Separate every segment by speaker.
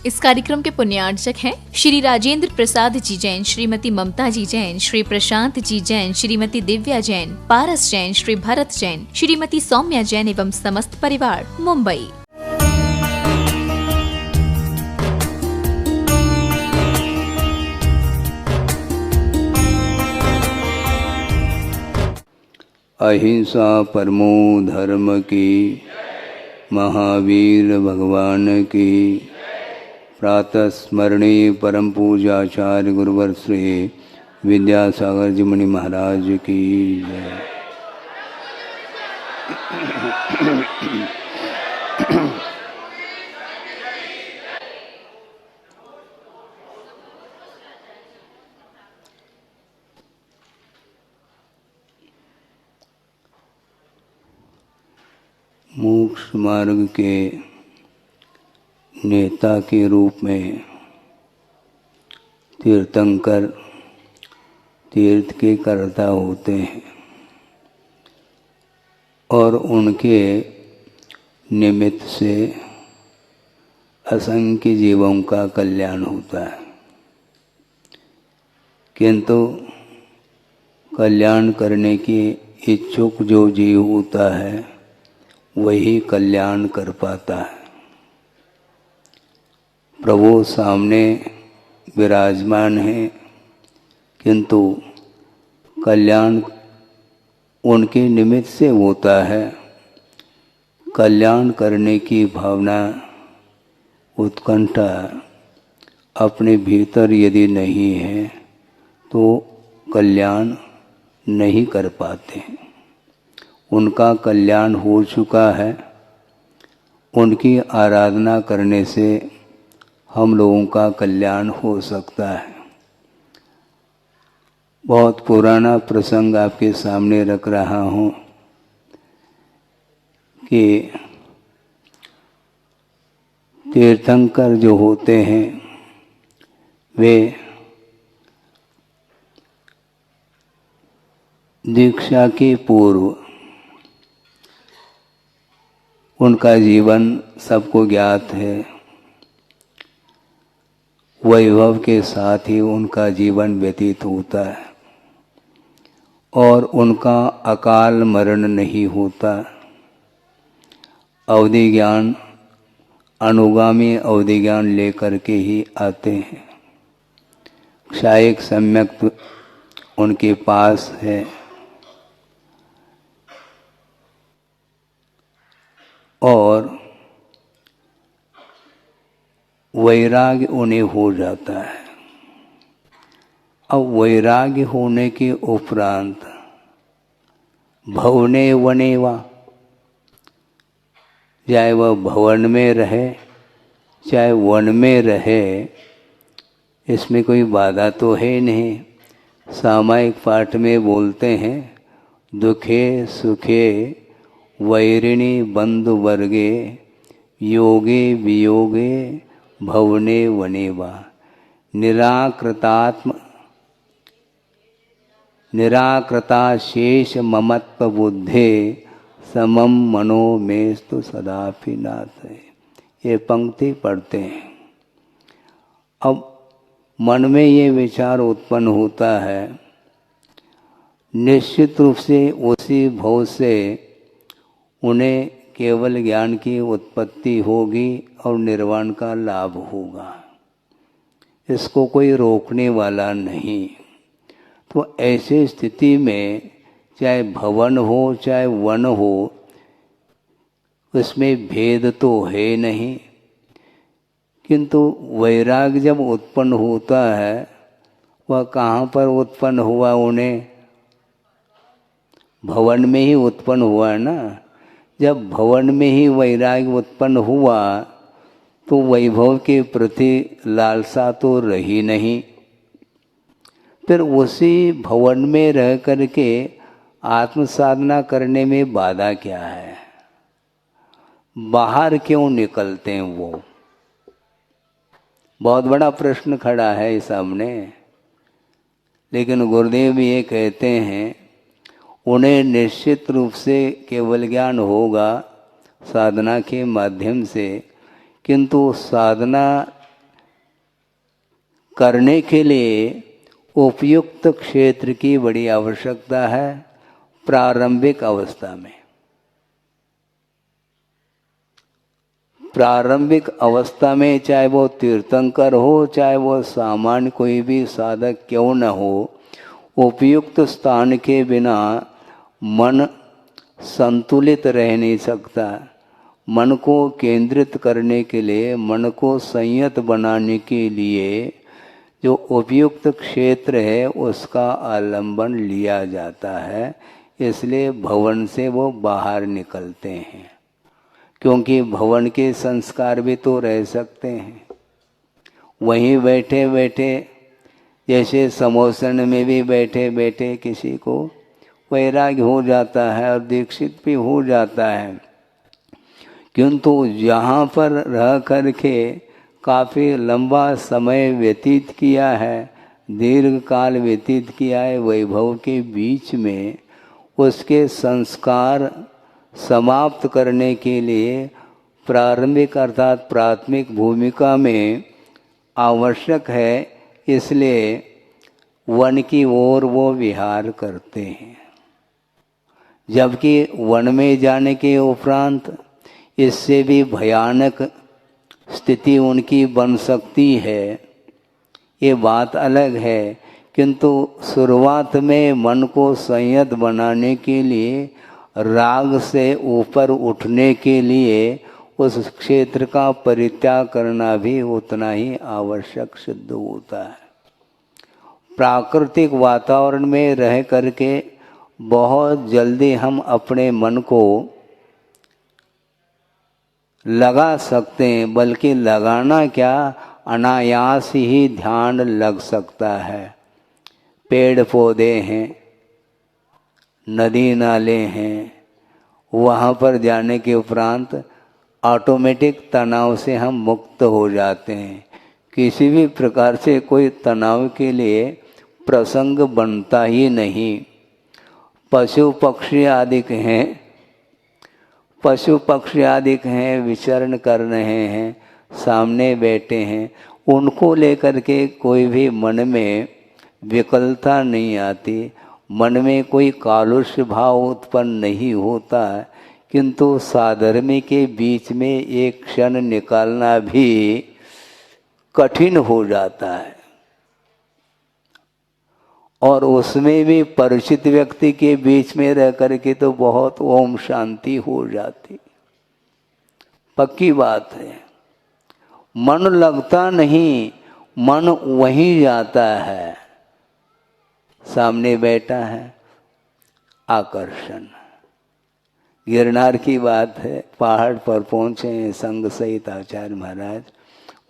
Speaker 1: इस कार्यक्रम के पुण्यार्चक हैं श्री राजेंद्र प्रसाद जी जैन, श्रीमती ममता जी जैन, श्री प्रशांत जी जैन, श्रीमती दिव्या जैन, पारस जैन, श्री भरत जैन, श्रीमती सौम्या जैन एवं समस्त परिवार, मुंबई।
Speaker 2: अहिंसा परमो धर्म की, महावीर भगवान की, प्रातः स्मरणीय परम पूजाचार्य गुरुवर श्री विद्यासागर जी मुनि महाराज की जय। मोक्ष मार्ग के नेता के रूप में तीर्थंकर तीर्थ के कर्ता होते हैं और उनके निमित्त से असंख्य जीवों का कल्याण होता है, किंतु कल्याण करने की इच्छुक जो जीव होता है वही कल्याण कर पाता है। प्रभु सामने विराजमान है, किंतु कल्याण उनके निमित्त से होता है। कल्याण करने की भावना, उत्कंठा अपने भीतर यदि नहीं है तो कल्याण नहीं कर पाते। उनका कल्याण हो चुका है, उनकी आराधना करने से हम लोगों का कल्याण हो सकता है। बहुत पुराना प्रसंग आपके सामने रख रहा हूँ कि तीर्थंकर जो होते हैं वे दीक्षा के पूर्व उनका जीवन सबको ज्ञात है। वैभव के साथ ही उनका जीवन व्यतीत होता है और उनका अकाल मरण नहीं होता। अवधि ज्ञान, अनुगामी अवधि ज्ञान लेकर के ही आते हैं। क्षायिक सम्यक उनके पास है और वैराग्य उन्हें हो जाता है। अब वैराग्य होने के उपरांत भवने वनेवा, चाहे वह भवन में रहे चाहे वन में रहे, इसमें कोई बाधा तो है नहीं। सामायिक पाठ में बोलते हैं, दुखे सुखे वैरिणी बंधु वर्गे, योगे वियोगे भवने वनेवा, निराकृता शेष ममत्व बुद्धे, समम मनो मेस्तु सदापि नाथ। ये पंक्ति पढ़ते हैं। अब मन में ये विचार उत्पन्न होता है, निश्चित रूप से उसी भव से उन्हें केवल ज्ञान की उत्पत्ति होगी और निर्वाण का लाभ होगा। इसको कोई रोकने वाला नहीं। तो ऐसे स्थिति में चाहे भवन हो चाहे वन हो, उसमें भेद तो है नहीं, किंतु वैराग्य जब उत्पन्न होता है वह कहाँ पर उत्पन्न हुआ? उन्हें भवन में ही उत्पन्न हुआ है ना। जब भवन में ही वैराग्य उत्पन्न हुआ तो वैभव के प्रति लालसा तो रही नहीं। फिर उसी भवन में रह करके आत्म साधना करने में बाधा क्या है? बाहर क्यों निकलते हैं वो? बहुत बड़ा प्रश्न खड़ा है सामने। लेकिन गुरुदेव ये कहते हैं, उन्हें निश्चित रूप से केवल ज्ञान होगा साधना के माध्यम से, किंतु साधना करने के लिए उपयुक्त क्षेत्र की बड़ी आवश्यकता है प्रारंभिक अवस्था में। प्रारंभिक अवस्था में चाहे वो तीर्थंकर हो, चाहे वो सामान्य कोई भी साधक क्यों न हो, उपयुक्त स्थान के बिना मन संतुलित रह नहीं सकता। मन को केंद्रित करने के लिए, मन को संयत बनाने के लिए जो उपयुक्त क्षेत्र है उसका आलंबन लिया जाता है। इसलिए भवन से वो बाहर निकलते हैं, क्योंकि भवन के संस्कार भी तो रह सकते हैं। वहीं बैठे बैठे, जैसे समोसन में भी बैठे बैठे किसी को वैराग्य हो जाता है और दीक्षित भी हो जाता है, किंतु यहाँ पर रह करके काफ़ी लंबा समय व्यतीत किया है, दीर्घ काल व्यतीत किया है वैभव के बीच में, उसके संस्कार समाप्त करने के लिए प्रारंभिक अर्थात प्राथमिक भूमिका में आवश्यक है। इसलिए वन की ओर वो विहार करते हैं। जबकि वन में जाने के उपरांत इससे भी भयानक स्थिति उनकी बन सकती है, ये बात अलग है। किंतु शुरुआत में मन को संयत बनाने के लिए, राग से ऊपर उठने के लिए उस क्षेत्र का परित्याग करना भी उतना ही आवश्यक सिद्ध होता है। प्राकृतिक वातावरण में रह करके बहुत जल्दी हम अपने मन को लगा सकते हैं, बल्कि लगाना क्या, अनायास ही ध्यान लग सकता है। पेड़ पौधे हैं, नदी नाले हैं, वहाँ पर जाने के उपरांत ऑटोमेटिक तनाव से हम मुक्त हो जाते हैं। किसी भी प्रकार से कोई तनाव के लिए प्रसंग बनता ही नहीं। पशु पक्षी आदि हैं, पशु पक्षी आदि हैं, विचरण कर रहे हैं, सामने बैठे हैं, उनको लेकर के कोई भी मन में विकलता नहीं आती, मन में कोई कालुष्य भाव उत्पन्न नहीं होता। किंतु साधर्मी के बीच में एक क्षण निकालना भी कठिन हो जाता है, और उसमें भी परिचित व्यक्ति के बीच में रह करके तो बहुत ओम शांति हो जाती। पक्की बात है, मन लगता नहीं, मन वहीं जाता है। सामने बैठा है, आकर्षण। गिरनार की बात है, पहाड़ पर पहुँचे हैं संग सहित आचार्य महाराज,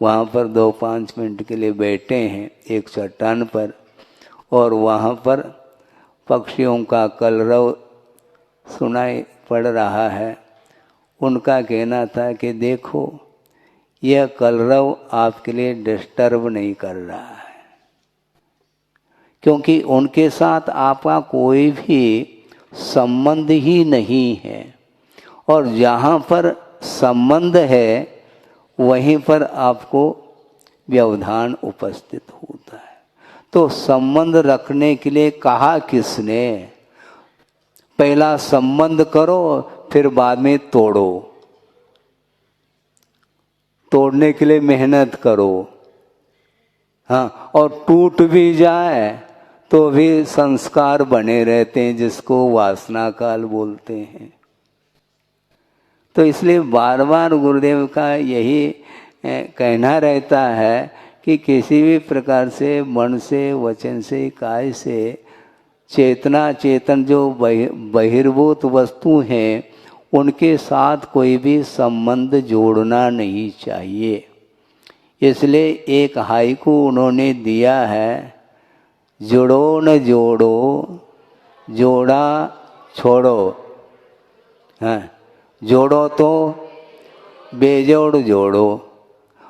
Speaker 2: वहाँ पर 2-5 मिनट के लिए बैठे हैं एक चट्टान पर, और वहाँ पर पक्षियों का कलरव सुनाई पड़ रहा है। उनका कहना था कि देखो, यह कलरव आपके लिए डिस्टर्ब नहीं कर रहा है, क्योंकि उनके साथ आपका कोई भी संबंध ही नहीं है, और जहाँ पर संबंध है वहीं पर आपको व्यवधान उपस्थित होता है। तो संबंध रखने के लिए कहा किसने? पहला संबंध करो, फिर बाद में तोड़ो। तोड़ने के लिए मेहनत करो, हाँ, और टूट भी जाए तो भी संस्कार बने रहते हैं, जिसको वासना काल बोलते हैं। तो इसलिए बार बार गुरुदेव का यही कहना रहता है कि किसी भी प्रकार से मन से, वचन से, काय से चेतना, चेतन जो बहिर्भूत वस्तु हैं, उनके साथ कोई भी संबंध जोड़ना नहीं चाहिए। इसलिए एक हाइकू उन्होंने दिया है, जोड़ो न जोड़ो, जोड़ा छोड़ो। हाँ, जोड़ो तो बेजोड़ जोड़ो।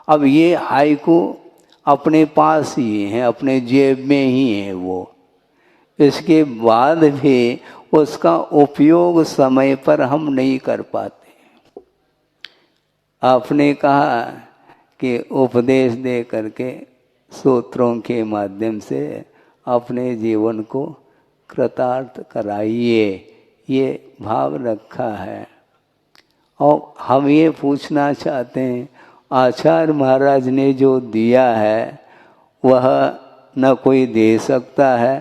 Speaker 2: अब ये हाइकू अपने पास ही है, अपने जेब में ही है वो। इसके बाद भी उसका उपयोग समय पर हम नहीं कर पाते। आपने कहा कि उपदेश दे करके सूत्रों के माध्यम से अपने जीवन को कृतार्थ कराइए, ये भाव रखा है। और हम ये पूछना चाहते हैं, आचार्य महाराज ने जो दिया है वह न कोई दे सकता है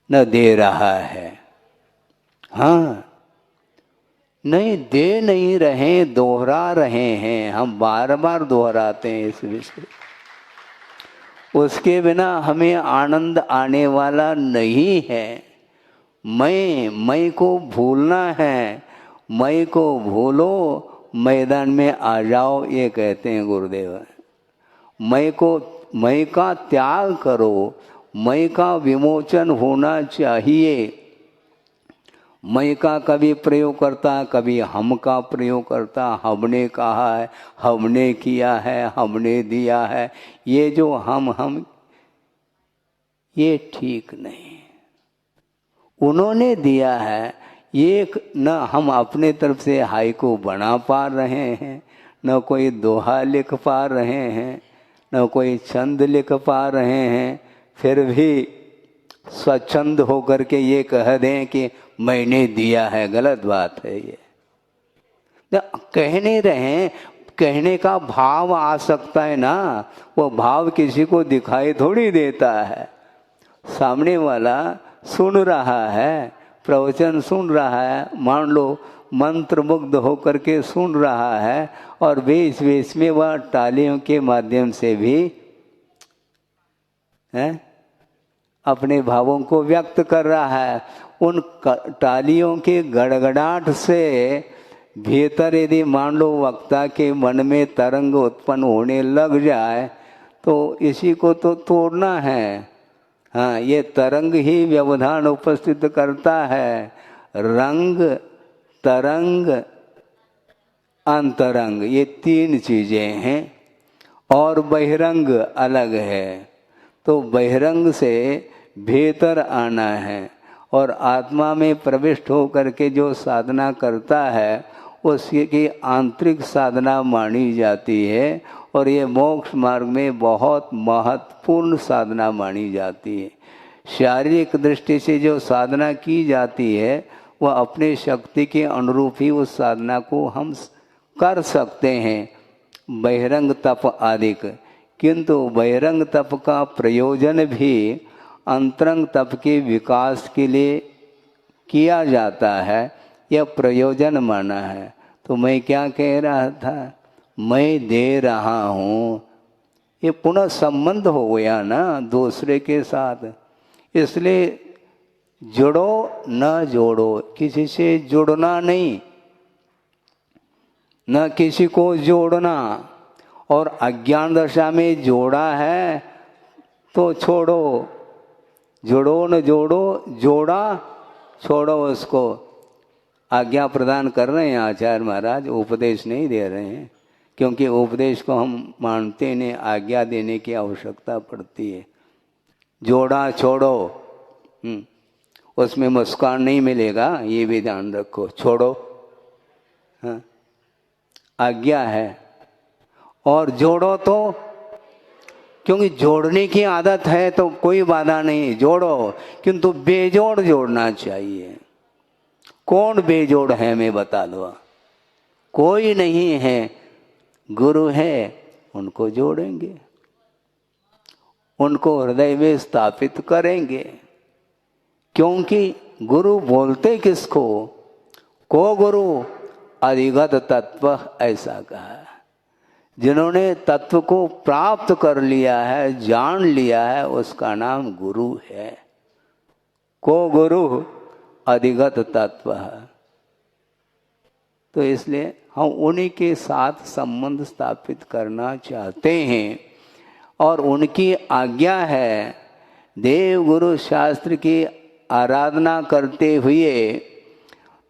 Speaker 2: न दे रहा है। हाँ, नहीं दे नहीं रहे, दोहरा रहे हैं। हम बार बार दोहराते हैं इस विषय। उसके बिना हमें आनंद आने वाला नहीं है। मैं को भूलना है। मैं को भूलो, मैदान में आ जाओ, ये कहते हैं गुरुदेव। मैं का त्याग करो, मैं का विमोचन होना चाहिए। मैं का कभी प्रयोग करता, कभी हम का प्रयोग करता। हमने कहा है, हमने किया है, हमने दिया है। ये जो हम ये ठीक नहीं। उन्होंने दिया है, ये न हम अपने तरफ से हाइकू बना पा रहे हैं, न कोई दोहा लिख पा रहे हैं, न कोई छंद लिख पा रहे हैं। फिर भी स्वच्छंद होकर के ये कह दें कि मैंने दिया है, गलत बात है। ये कह नहीं रहे, कहने का भाव आ सकता है ना। वो भाव किसी को दिखाई थोड़ी देता है। सामने वाला सुन रहा है, प्रवचन सुन रहा है, मान लो मंत्र मुग्ध होकर के सुन रहा है, और बीच बीच में वह तालियों के माध्यम से भी अपने भावों को व्यक्त कर रहा है। उन तालियों के गड़गड़ाहट से भीतर यदि मान लो वक्ता के मन में तरंग उत्पन्न होने लग जाए तो इसी को तो तोड़ना है। हाँ, ये तरंग ही व्यवधान उपस्थित करता है। रंग, तरंग, अंतरंग, ये तीन चीजें हैं, और बहिरंग अलग है। तो बहिरंग से भीतर आना है, और आत्मा में प्रविष्ट होकर के जो साधना करता है उसकी आंतरिक साधना मानी जाती है, और ये मोक्ष मार्ग में बहुत महत्वपूर्ण साधना मानी जाती है। शारीरिक दृष्टि से जो साधना की जाती है वह अपने शक्ति के अनुरूप ही उस साधना को हम कर सकते हैं, बहिरंग तप आदि। किंतु बहिरंग तप का प्रयोजन भी अंतरंग तप के विकास के लिए किया जाता है, यह प्रयोजन माना है। तो मैं क्या कह रहा था, मैं दे रहा हूँ, ये पुनः संबंध हो गया ना दूसरे के साथ। इसलिए जुड़ो न जोड़ो, किसी से जुड़ना नहीं, न किसी को जोड़ना। और अज्ञान दशा में जोड़ा है तो छोड़ो, जुड़ो न जोड़ो, जोड़ा छोड़ो उसको। आज्ञा प्रदान कर रहे हैं आचार्य महाराज, उपदेश नहीं दे रहे हैं, क्योंकि उपदेश को हम मानते नहीं, आज्ञा देने की आवश्यकता पड़ती है। जोड़ा छोड़ो, उसमें मुस्कान नहीं मिलेगा, ये भी ध्यान रखो। छोड़ो, हाँ, आज्ञा है। और जोड़ो तो, क्योंकि जोड़ने की आदत है तो कोई बाधा नहीं, जोड़ो, किंतु बेजोड़ जोड़ना चाहिए। कौन बेजोड़ है मैं बता दो, कोई नहीं है। गुरु है, उनको जोड़ेंगे, उनको हृदय में स्थापित करेंगे। क्योंकि गुरु बोलते किसको, को गुरु अधिगत तत्व, ऐसा कहा। जिन्होंने तत्व को प्राप्त कर लिया है, जान लिया है, उसका नाम गुरु है। को गुरु अधिगत तत्व है। तो इसलिए हम उन्हीं के साथ संबंध स्थापित करना चाहते हैं, और उनकी आज्ञा है। देव गुरु शास्त्र की आराधना करते हुए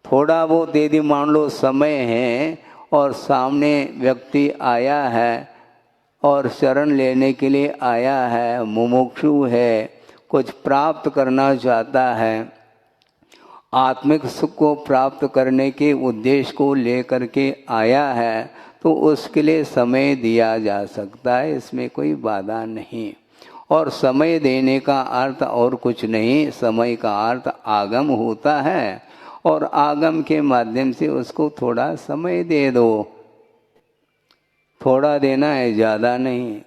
Speaker 2: थोड़ा बहुत यदि मान लो समय है और सामने व्यक्ति आया है और शरण लेने के लिए आया है, मुमुक्षु है, कुछ प्राप्त करना चाहता है, आत्मिक सुख को प्राप्त करने के उद्देश्य को लेकर के आया है तो उसके लिए समय दिया जा सकता है, इसमें कोई बाधा नहीं। और समय देने का अर्थ और कुछ नहीं, समय का अर्थ आगम होता है और आगम के माध्यम से उसको थोड़ा समय दे दो। थोड़ा देना है, ज़्यादा नहीं।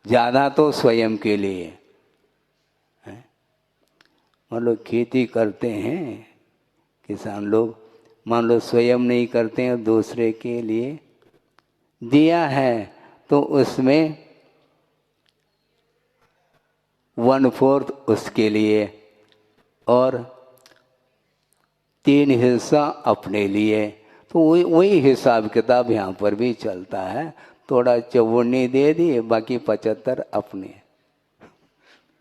Speaker 2: ज़्यादा तो स्वयं के लिए। मान लो खेती करते हैं किसान लोग, मान लो स्वयं नहीं करते हैं, दूसरे के लिए दिया है तो उसमें 1/4 उसके लिए और 3 हिस्सा अपने लिए। तो वही हिसाब किताब यहाँ पर भी चलता है। थोड़ा 54 दे दिए, बाकी 75 अपने।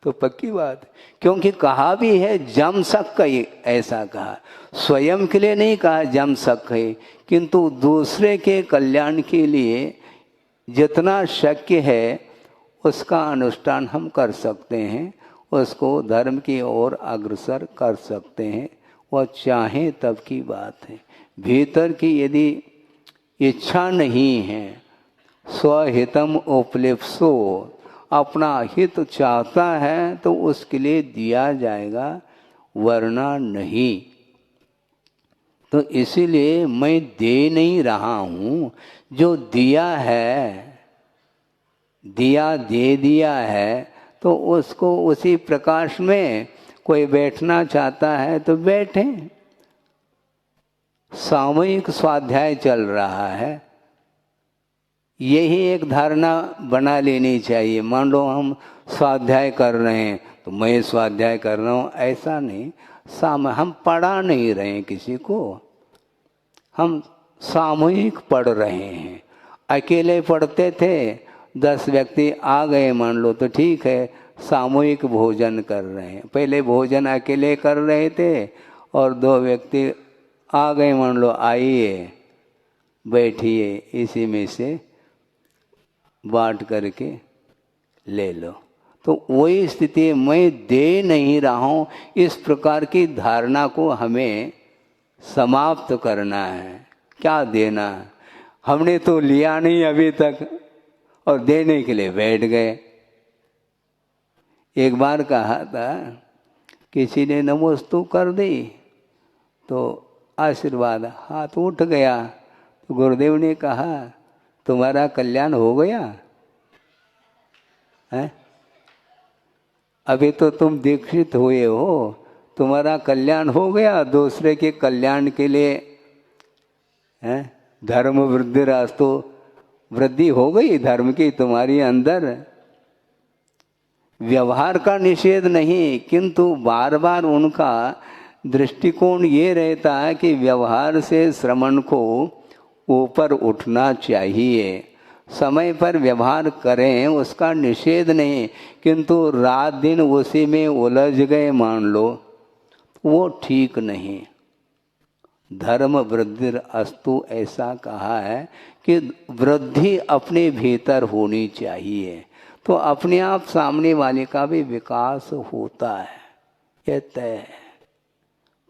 Speaker 2: तो पक्की बात, क्योंकि कहा भी है जम सक, ऐसा कहा, स्वयं के लिए नहीं कहा जम सक है, किंतु दूसरे के कल्याण के लिए जितना शक्य है उसका अनुष्ठान हम कर सकते हैं, उसको धर्म की ओर अग्रसर कर सकते हैं। वह चाहे तब की बात है। भीतर की यदि इच्छा नहीं है, स्वहितम उपलिप्सो, अपना हित चाहता है तो उसके लिए दिया जाएगा, वरना नहीं। तो इसीलिए मैं दे नहीं रहा हूँ, जो दिया है, दिया दे दिया है तो उसको उसी प्रकाश में कोई बैठना चाहता है तो बैठे। सामूहिक स्वाध्याय चल रहा है, यही एक धारणा बना लेनी चाहिए। मान लो हम स्वाध्याय कर रहे हैं तो मैं स्वाध्याय कर रहा हूँ, ऐसा नहीं। हम पढ़ा नहीं रहे हैं किसी को, हम सामूहिक पढ़ रहे हैं। अकेले पढ़ते थे, 10 व्यक्ति आ गए मान लो तो ठीक है, सामूहिक भोजन कर रहे हैं। पहले भोजन अकेले कर रहे थे और 2 व्यक्ति आ गए मान लो, आइए बैठिए, इसी में से बांट करके ले लो। तो वही स्थिति, मैं दे नहीं रहा हूँ, इस प्रकार की धारणा को हमें समाप्त करना है। क्या देना, हमने तो लिया नहीं अभी तक और देने के लिए बैठ गए। एक बार कहा था, किसी ने नमोस्तु कर दी तो आशीर्वाद, हाथ उठ गया तो गुरुदेव ने कहा तुम्हारा कल्याण हो गया है, अभी तो तुम दीक्षित हुए हो, तुम्हारा कल्याण हो गया। दूसरे के कल्याण के लिए है, धर्म वृद्धि रास्तु, वृद्धि हो गई धर्म की तुम्हारी अंदर। व्यवहार का निषेध नहीं, किंतु बार बार उनका दृष्टिकोण ये रहता है कि व्यवहार से श्रमण को ऊपर उठना चाहिए। समय पर व्यवहार करें, उसका निषेध नहीं, किंतु रात दिन उसी में उलझ गए मान लो, वो ठीक नहीं। धर्म वृद्धि अस्तु ऐसा कहा है कि वृद्धि अपने भीतर होनी चाहिए, तो अपने आप सामने वाले का भी विकास होता है, यह तय है।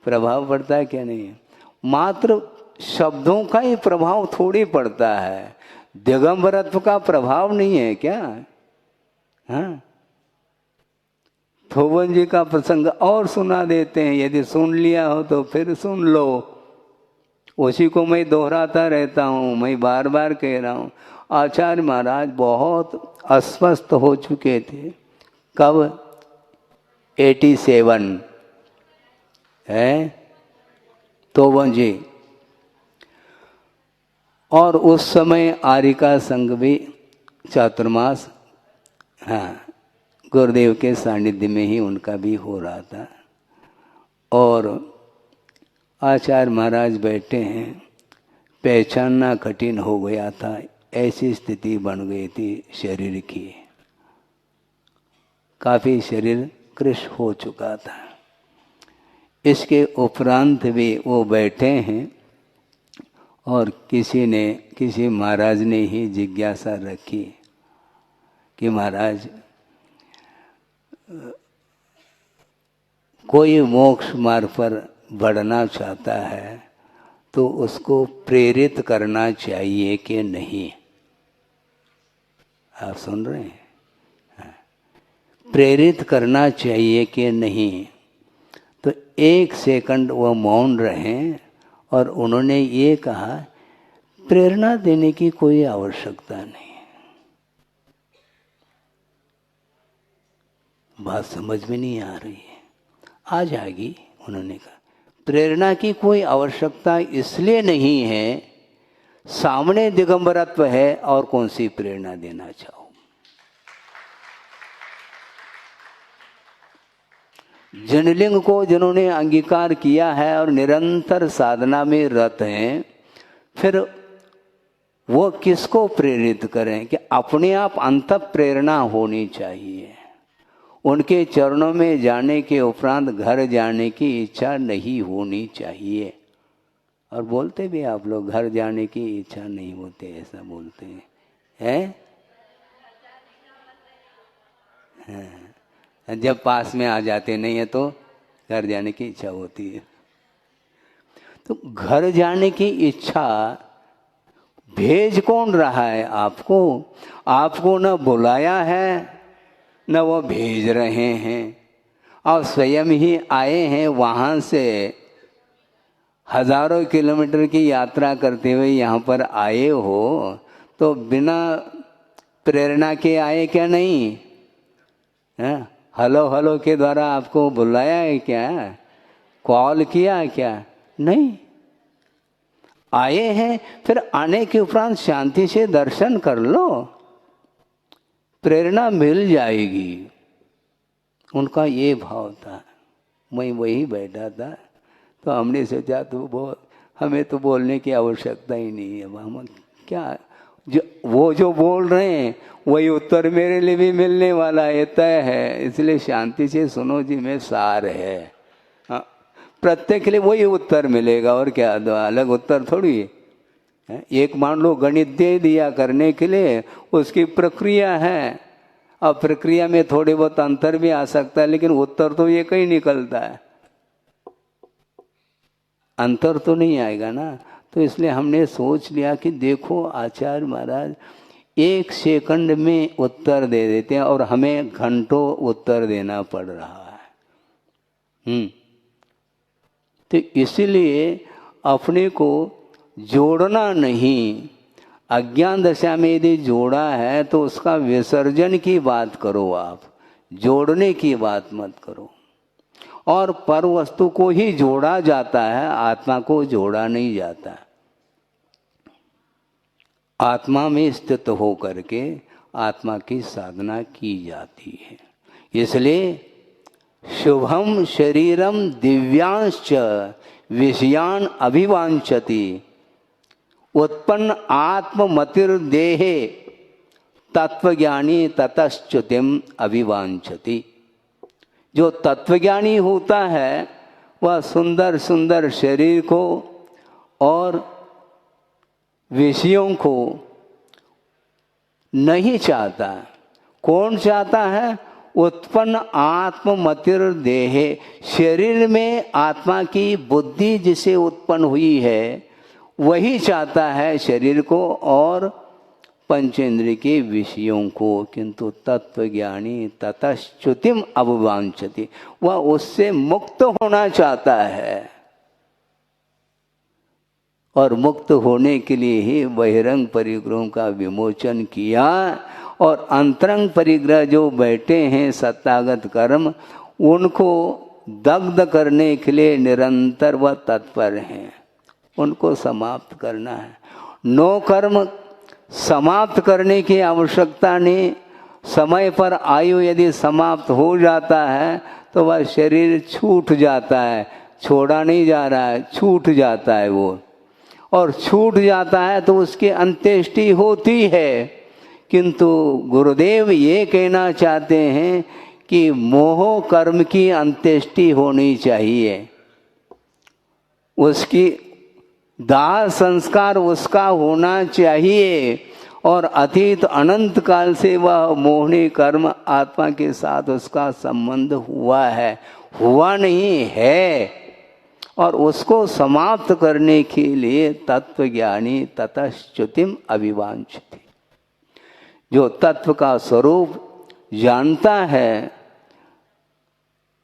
Speaker 2: प्रभाव पड़ता है क्या नहीं, मात्र शब्दों का ही प्रभाव थोड़ी पड़ता है, दिगंबरत्व का प्रभाव नहीं है क्या। हाँ, थोवन जी का प्रसंग और सुना देते हैं, यदि सुन लिया हो तो फिर सुन लो। उसी को मैं दोहराता रहता हूँ, मैं बार बार कह रहा हूँ। आचार्य महाराज बहुत अस्वस्थ हो चुके थे। कब? 87 है थोवन जी, और उस समय आरिका संघ भी चातुर्मास, हाँ, गुरुदेव के सानिध्य में ही उनका भी हो रहा था। और आचार्य महाराज बैठे हैं, पहचानना कठिन हो गया था, ऐसी स्थिति बन गई थी शरीर की, काफ़ी शरीर कृश हो चुका था। इसके उपरांत भी वो बैठे हैं और किसी महाराज ने ही जिज्ञासा रखी कि महाराज कोई मोक्ष मार्ग पर बढ़ना चाहता है तो उसको प्रेरित करना चाहिए कि नहीं? आप सुन रहे हैं? प्रेरित करना चाहिए कि नहीं? तो 1 सेकंड वो मौन रहे और उन्होंने ये कहा, प्रेरणा देने की कोई आवश्यकता नहीं। बात समझ में नहीं आ रही है? आ जाएगी। उन्होंने कहा प्रेरणा की कोई आवश्यकता इसलिए नहीं है, सामने दिगंबरत्व है और कौन सी प्रेरणा देना चाहो। जनलिंग को जिन्होंने अंगीकार किया है और निरंतर साधना में रत हैं, फिर वो किसको प्रेरित करें? कि अपने आप अंत प्रेरणा होनी चाहिए। उनके चरणों में जाने के उपरांत घर जाने की इच्छा नहीं होनी चाहिए। और बोलते भी आप लोग, घर जाने की इच्छा नहीं होते, ऐसा बोलते हैं? जब पास में आ जाते नहीं है तो घर जाने की इच्छा होती है। तो घर जाने की इच्छा भेज कौन रहा है आपको? आपको न बुलाया है न वो भेज रहे हैं, और स्वयं ही आए हैं वहाँ से हजारों किलोमीटर की यात्रा करते हुए यहाँ पर आए हो, तो बिना प्रेरणा के आए क्या? नहीं है? हेलो हेलो के द्वारा आपको बुलाया है क्या? कॉल किया क्या? नहीं। आए हैं, फिर आने के उपरांत शांति से दर्शन कर लो, प्रेरणा मिल जाएगी। उनका ये भाव था। मैं वही बैठा था तो हमने सोचा तो हमें तो बोलने की आवश्यकता ही नहीं है। हम क्या, जो बोल रहे हैं वही उत्तर मेरे लिए भी मिलने वाला है, तय है। इसलिए शांति से सुनो जी, में सार है। हाँ, प्रत्येक के लिए वही उत्तर मिलेगा, और क्या अलग उत्तर थोड़ी है। एक मान लो गणित दे दिया करने के लिए, उसकी प्रक्रिया है। अब प्रक्रिया में थोड़े बहुत अंतर भी आ सकता है, लेकिन उत्तर तो एक ही निकलता है, अंतर तो नहीं आएगा ना। तो इसलिए हमने सोच लिया कि देखो आचार्य महाराज 1 सेकंड में उत्तर दे देते हैं और हमें घंटों उत्तर देना पड़ रहा है। तो इसलिए अपने को जोड़ना नहीं। अज्ञान दशा में यदि जोड़ा है तो उसका विसर्जन की बात करो आप, जोड़ने की बात मत करो। और पर वस्तु को ही जोड़ा जाता है, आत्मा को जोड़ा नहीं जाता। आत्मा में स्थित हो करके आत्मा की साधना की जाती है। इसलिए शुभम शरीरम दिव्यांश्च विषयान अभिवांछति उत्पन्न आत्ममतिर्देहे तत्वज्ञानी ततश्च्युतिम अभिवांछति। जो तत्वज्ञानी होता है वह सुंदर सुंदर शरीर को और विषयों को नहीं चाहता। कौन चाहता है? उत्पन्न आत्ममतिर देहे, शरीर में आत्मा की बुद्धि जिसे उत्पन्न हुई है वही चाहता है शरीर को और पंचेंद्रिय के विषयों को। किंतु तत्वज्ञानी ततश्च्युतिम अभिवांछति, वह उससे मुक्त होना चाहता है। और मुक्त होने के लिए ही बहिरंग परिग्रहों का विमोचन किया। और अंतरंग परिग्रह जो बैठे हैं सत्तागत कर्म, उनको दग्ध करने के लिए निरंतर वह तत्पर हैं। उनको समाप्त करना है। 9 कर्म समाप्त करने की आवश्यकता नहीं। समय पर आयु यदि समाप्त हो जाता है तो वह शरीर छूट जाता है, छोड़ा नहीं जा रहा है, छूट जाता है वो। और छूट जाता है तो उसकी अंत्येष्टि होती है। किंतु गुरुदेव ये कहना चाहते हैं कि मोह कर्म की अंत्येष्टि होनी चाहिए, उसकी दाह संस्कार उसका होना चाहिए। और अतीत अनंत काल से वह मोहनी कर्म आत्मा के साथ उसका संबंध हुआ है, हुआ नहीं है। और उसको समाप्त करने के लिए तत्वज्ञानी ततश्च्युतिम अभिवांछति, जो तत्व का स्वरूप जानता है,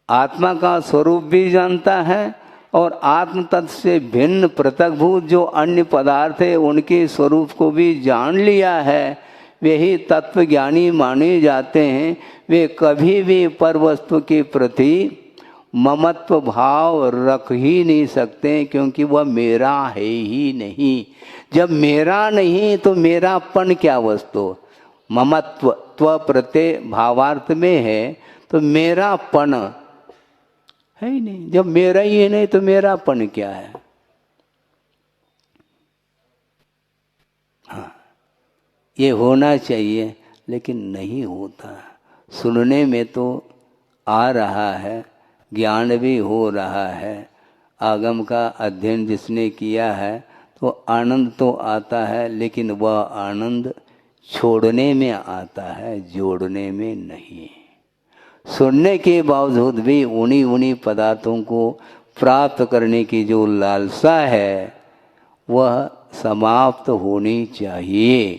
Speaker 2: आत्मा का स्वरूप भी जानता है, और आत्म तत्व से भिन्न पृथकभूत जो अन्य पदार्थ है उनके स्वरूप को भी जान लिया है, वे ही तत्व ज्ञानी माने जाते हैं। वे कभी भी पर वस्तु के प्रति ममत्व भाव रख ही नहीं सकते, क्योंकि वह मेरा है ही नहीं। जब मेरा नहीं तो मेरापन क्या वस्तु? ममत्व त्व प्रत्यय भावार्थ में है, तो मेरापन है ही नहीं। जब मेरा ही है नहीं तो मेरापन क्या है? हाँ, ये होना चाहिए, लेकिन नहीं होता। सुनने में तो आ रहा है, ज्ञान भी हो रहा है, आगम का अध्ययन जिसने किया है तो आनंद तो आता है, लेकिन वह आनंद छोड़ने में आता है, जोड़ने में नहीं। सुनने के बावजूद भी उन्हीं पदार्थों को प्राप्त करने की जो लालसा है वह समाप्त होनी चाहिए।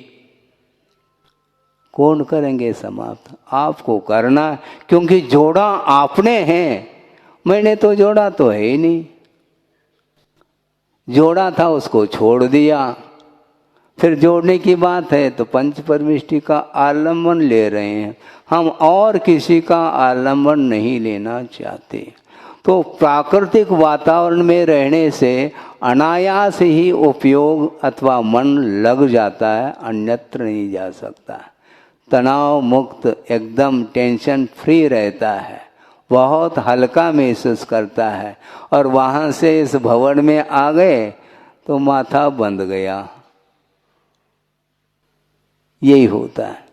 Speaker 2: कौन करेंगे समाप्त? आपको करना, क्योंकि जोड़ा आपने हैं, मैंने तो जोड़ा तो है ही नहीं। जोड़ा था उसको छोड़ दिया, फिर जोड़ने की बात है तो पंच परमिष्टि का आलम्बन ले रहे हैं हम, और किसी का आलम्बन नहीं लेना चाहते। तो प्राकृतिक वातावरण में रहने से अनायास ही उपयोग अथवा मन लग जाता है, अन्यत्र नहीं जा सकता। तनाव मुक्त, एकदम टेंशन फ्री रहता है, बहुत हल्का महसूस करता है। और वहाँ से इस भवन में आ गए तो माथा बंध गया। यही होता है।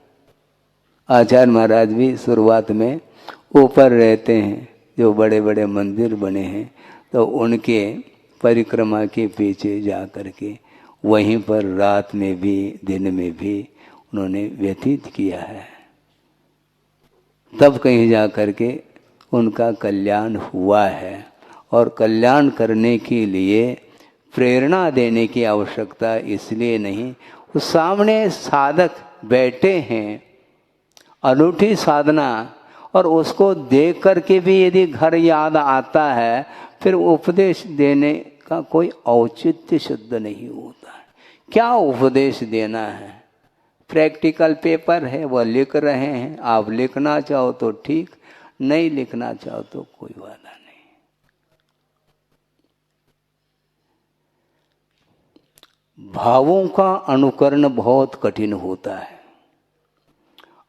Speaker 2: आचार्य महाराज भी शुरुआत में ऊपर रहते हैं, जो बड़े बड़े मंदिर बने हैं, तो उनके परिक्रमा के पीछे जा कर के वहीं पर रात में भी दिन में भी उन्होंने व्यतीत किया है। तब कहीं जा कर के उनका कल्याण हुआ है। और कल्याण करने के लिए प्रेरणा देने की आवश्यकता इसलिए नहीं, उस सामने साधक बैठे हैं, अनूठी साधना, और उसको देख करके भी यदि घर याद आता है, फिर उपदेश देने का कोई औचित्य शुद्ध नहीं होता है। क्या उपदेश देना है? प्रैक्टिकल पेपर है, वह लिख रहे हैं, आप लिखना चाहो तो ठीक, नहीं लिखना चाहो तो कोई वादा नहीं। भावों का अनुकरण बहुत कठिन होता है।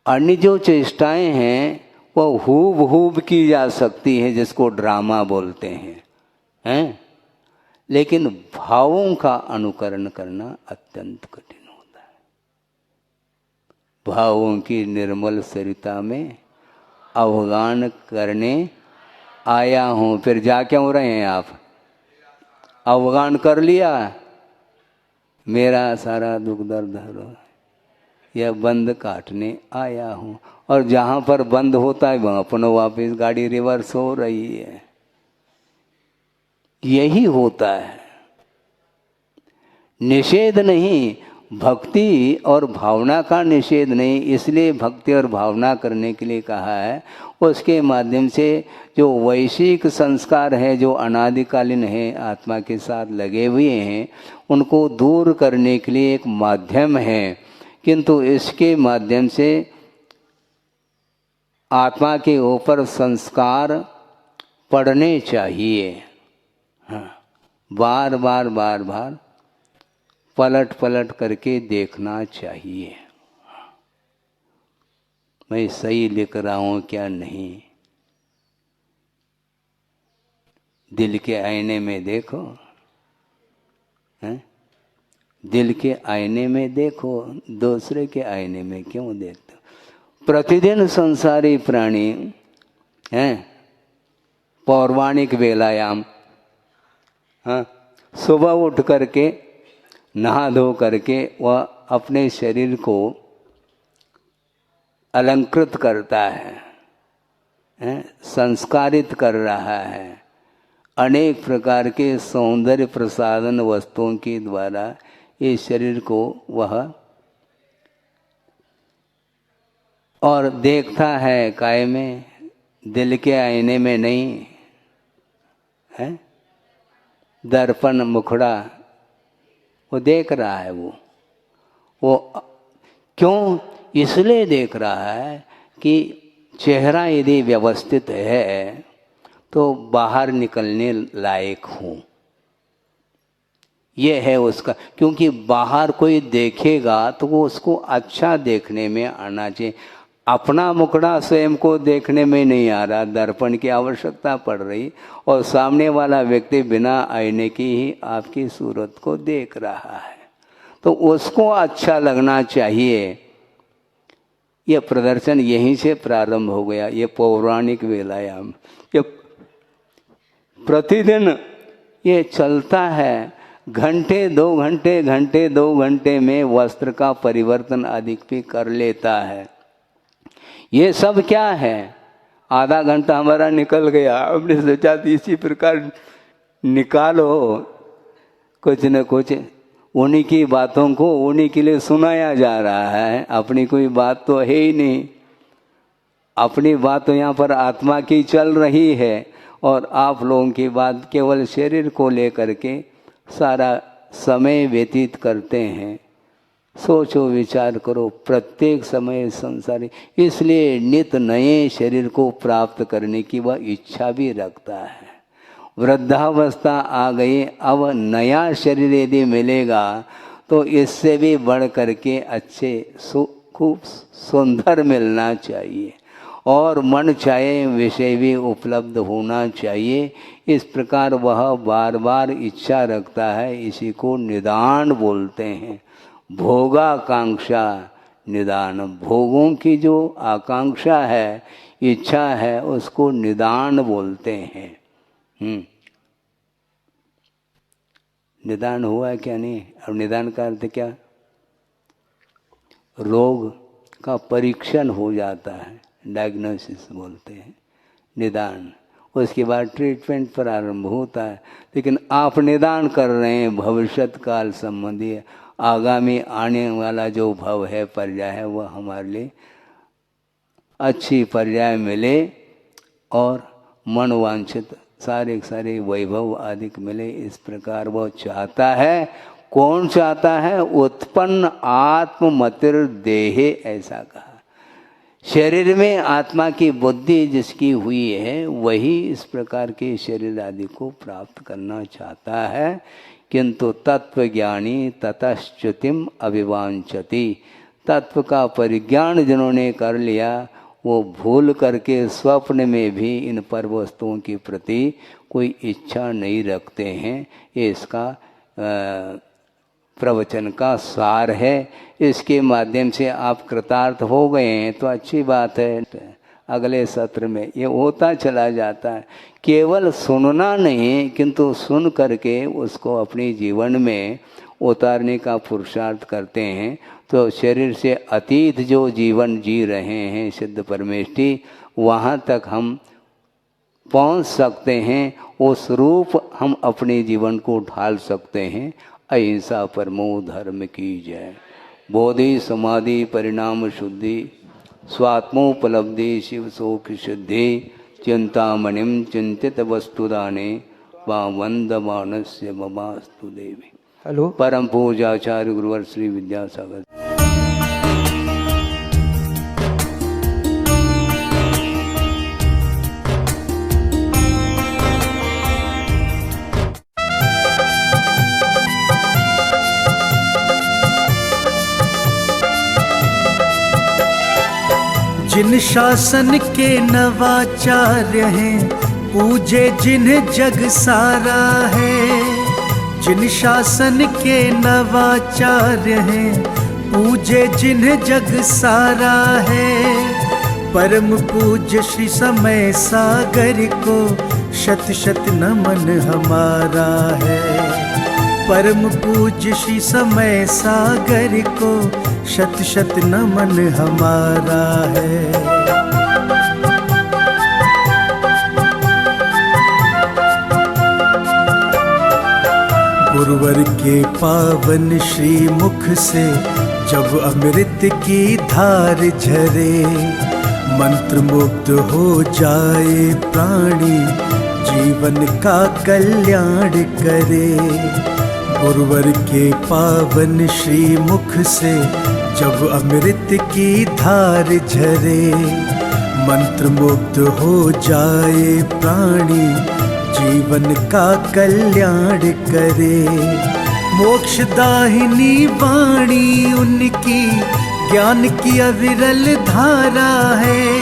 Speaker 2: अन्य जो चेष्टाएं हैं वह हूब की जा सकती है, जिसको ड्रामा बोलते हैं, लेकिन भावों का अनुकरण करना अत्यंत कठिन होता है। भावों की निर्मल सरिता में अवगान करने आया हूं। फिर जा क्यों रहे हैं आप? अवगान कर लिया, मेरा सारा दुख दर्द हरो, यह बंद काटने आया हूं। और जहां पर बंद होता है वहां अपनो वापस गाड़ी रिवर्स हो रही है। यही होता है, निषेध नहीं, भक्ति और भावना का निषेध नहीं। इसलिए भक्ति और भावना करने के लिए कहा है। उसके माध्यम से जो वैश्विक संस्कार है, जो अनादिकालीन है, आत्मा के साथ लगे हुए हैं, उनको दूर करने के लिए एक माध्यम है। किंतु इसके माध्यम से आत्मा के ऊपर संस्कार पड़ने चाहिए। हाँ, बार बार पलट करके देखना चाहिए, मैं सही लिख रहा हूँ क्या नहीं। दिल के आईने में देखो, हैं? दिल के आईने में देखो, दूसरे के आईने में क्यों देखते हो? प्रतिदिन संसारी प्राणी हैं, पौर्वाणिक वेलायाम, हाँ, सुबह उठ करके नहा धो करके वह अपने शरीर को अलंकृत करता है, संस्कारित कर रहा है। अनेक प्रकार के सौंदर्य प्रसाधन वस्तुओं के द्वारा इस शरीर को वह और देखता है काय में, दिल के आईने में नहीं है। दर्पण मुखड़ा वो देख रहा है। वो क्यों इसलिए देख रहा है कि चेहरा यदि व्यवस्थित है तो बाहर निकलने लायक हूँ, ये है उसका। क्योंकि बाहर कोई देखेगा तो वो उसको अच्छा देखने में आना चाहिए। अपना मुखड़ा स्वयं को देखने में नहीं आ रहा, दर्पण की आवश्यकता पड़ रही, और सामने वाला व्यक्ति बिना आईने की ही आपकी सूरत को देख रहा है, तो उसको अच्छा लगना चाहिए। यह प्रदर्शन यहीं से प्रारंभ हो गया। ये पौराणिक व्यायाम ये प्रतिदिन ये चलता है। घंटे 2 घंटे में वस्त्र का परिवर्तन अधिक भी कर लेता है। ये सब क्या है? आधा घंटा हमारा निकल गया, हमने सोचा इसी प्रकार निकालो कुछ न कुछ। उन्हीं की बातों को उन्हीं के लिए सुनाया जा रहा है, अपनी कोई बात तो है ही नहीं। अपनी बात तो यहाँ पर आत्मा की चल रही है, और आप लोगों की बात केवल शरीर को लेकर के सारा समय व्यतीत करते हैं। सोचो विचार करो, प्रत्येक समय संसारी, इसलिए नित नए शरीर को प्राप्त करने की वह इच्छा भी रखता है। वृद्धावस्था आ गई, अब नया शरीर यदि मिलेगा तो इससे भी बढ़ करके अच्छे खूब सुंदर मिलना चाहिए, और मन चाहे विषय भी उपलब्ध होना चाहिए। इस प्रकार वह बार बार इच्छा रखता है। इसी को निदान बोलते हैं। भोगाकांक्षा निदान, भोगों की जो आकांक्षा है, इच्छा है, उसको निदान बोलते हैं। निदान हुआ क्या नहीं? और निदान का अर्थ क्या? रोग का परीक्षण हो जाता है, डायग्नोसिस बोलते हैं, निदान। उसके बाद ट्रीटमेंट प्रारंभ होता है। लेकिन आप निदान कर रहे हैं भविष्यत काल संबंधी, आगामी आने वाला जो भव है, पर्याय है, वह हमारे लिए अच्छी पर्याय मिले और मनवांछित सारे वैभव आदिक मिले, इस प्रकार वह चाहता है। कौन चाहता है? उत्पन्न आत्ममतिर देहे, ऐसा कहा। शरीर में आत्मा की बुद्धि जिसकी हुई है, वही इस प्रकार के शरीर आदि को प्राप्त करना चाहता है। किंतु तत्वज्ञानी ततश्च्युतिम अभिवांछति, तत्व का परिज्ञान जिन्होंने कर लिया, वो भूल करके स्वप्न में भी इन पर वस्तुओं के प्रति कोई इच्छा नहीं रखते हैं। ये इसका प्रवचन का सार है। इसके माध्यम से आप कृतार्थ हो गए हैं तो अच्छी बात है। अगले सत्र में ये होता चला जाता है। केवल सुनना नहीं, किंतु सुन करके उसको अपने जीवन में उतारने का पुरुषार्थ करते हैं, तो शरीर से अतीत जो जीवन जी रहे हैं सिद्ध परमेष्ठी, वहाँ तक हम पहुँच सकते हैं। उस रूप हम अपने जीवन को ढाल सकते हैं। अहिंसा परमो धर्म की जय। बोधि समाधि परिणाम शुद्धि, स्वात्मोपलब्धि शिव शोक सिद्धि, चिंतामणिम चिंतित वस्तुदाने वंदमानस्य ममास्तु देवी।
Speaker 3: हेलो,
Speaker 2: परम पूजाचार्य गुरुवर श्री विद्यासागर।
Speaker 3: जिन शासन के नवाचार्य हैं, पूजे जिन्हें जग सारा है। जिन शासन के नवाचार्य हैं, पूजे जिन्हें जग सारा है। परम पूज्य श्री समय सागर को शत शत नमन हमारा है। परम पूज्य श्री समय सागर को शत शत नमन हमारा है। गुरुवर के पावन श्री मुख से जब अमृत की धार झरे, मंत्र मुग्ध हो जाए प्राणी, जीवन का कल्याण करे। गुरुवर के पावन श्री मुख से जब अमृत की धार झरे, मंत्र मुग्ध हो जाए प्राणी, जीवन का कल्याण करे। मोक्षदाहिनी वाणी उनकी ज्ञान की अविरल धारा है।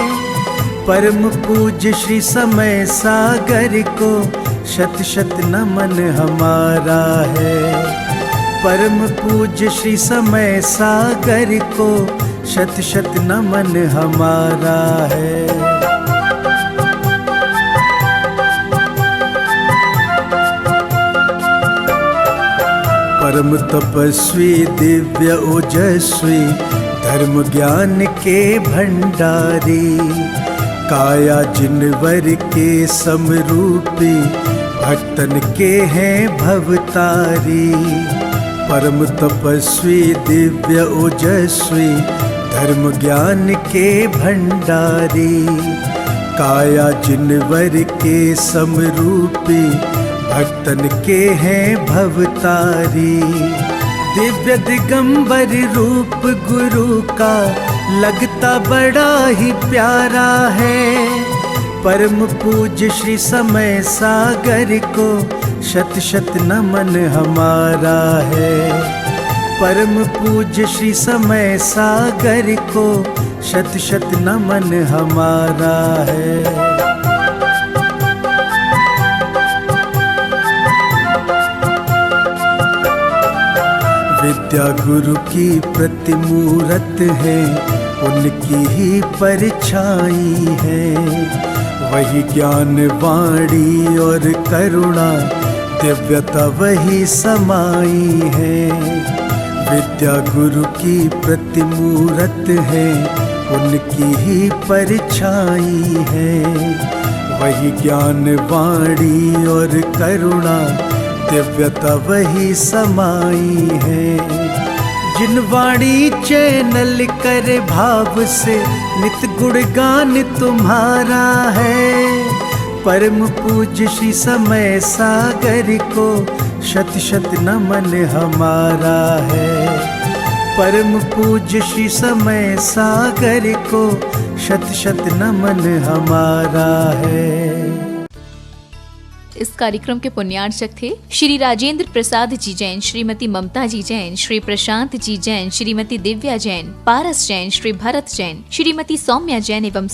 Speaker 3: परम पूज्य श्री समय सागर को शत शत नमन हमारा है। परम पूज्य श्री समय सागर को शत शत नमन हमारा है। परम तपस्वी दिव्य ओजस्वी धर्म ज्ञान के भंडारी, काया जिनवर के समरूपी भक्तन के हैं भवतारी। परम तपस्वी दिव्य ओजस्वी धर्म ज्ञान के भंडारी, काया जिनवर के समरूपी भक्तन के हैं भवतारी। दिव्य दिगंबर रूप गुरु का लगता बड़ा ही प्यारा है। परम पूज्य श्री समय सागर को शत शत नमन हमारा है। परम पूज्य श्री समय सागर को शत शत नमन हमारा है। विद्या गुरु की प्रतिमूरत है, उनकी ही परछाई है। वही ज्ञान वाणी और करुणा दिव्यता वही समाई है। विद्या गुरु की प्रतिमूरत है, उनकी ही परछाई है। वही ज्ञान वाणी और करुणा दिव्यता वही समाई है। जिन वाणी चैनल करे भाव से नित गुणगान तुम्हारा है। परम पूज्य श्री समय सागर को शत शत नमन हमारा है। परम पूज्य श्री समय सागर को शत शत नमन हमारा है।
Speaker 1: इस कार्यक्रम के पुण्यार्चक थे श्री राजेंद्र प्रसाद जी जैन, श्रीमती ममता जी जैन, श्री प्रशांत जी जैन, श्रीमती दिव्या जैन, पारस जैन, श्री भरत जैन, श्रीमती सौम्या जैन एवं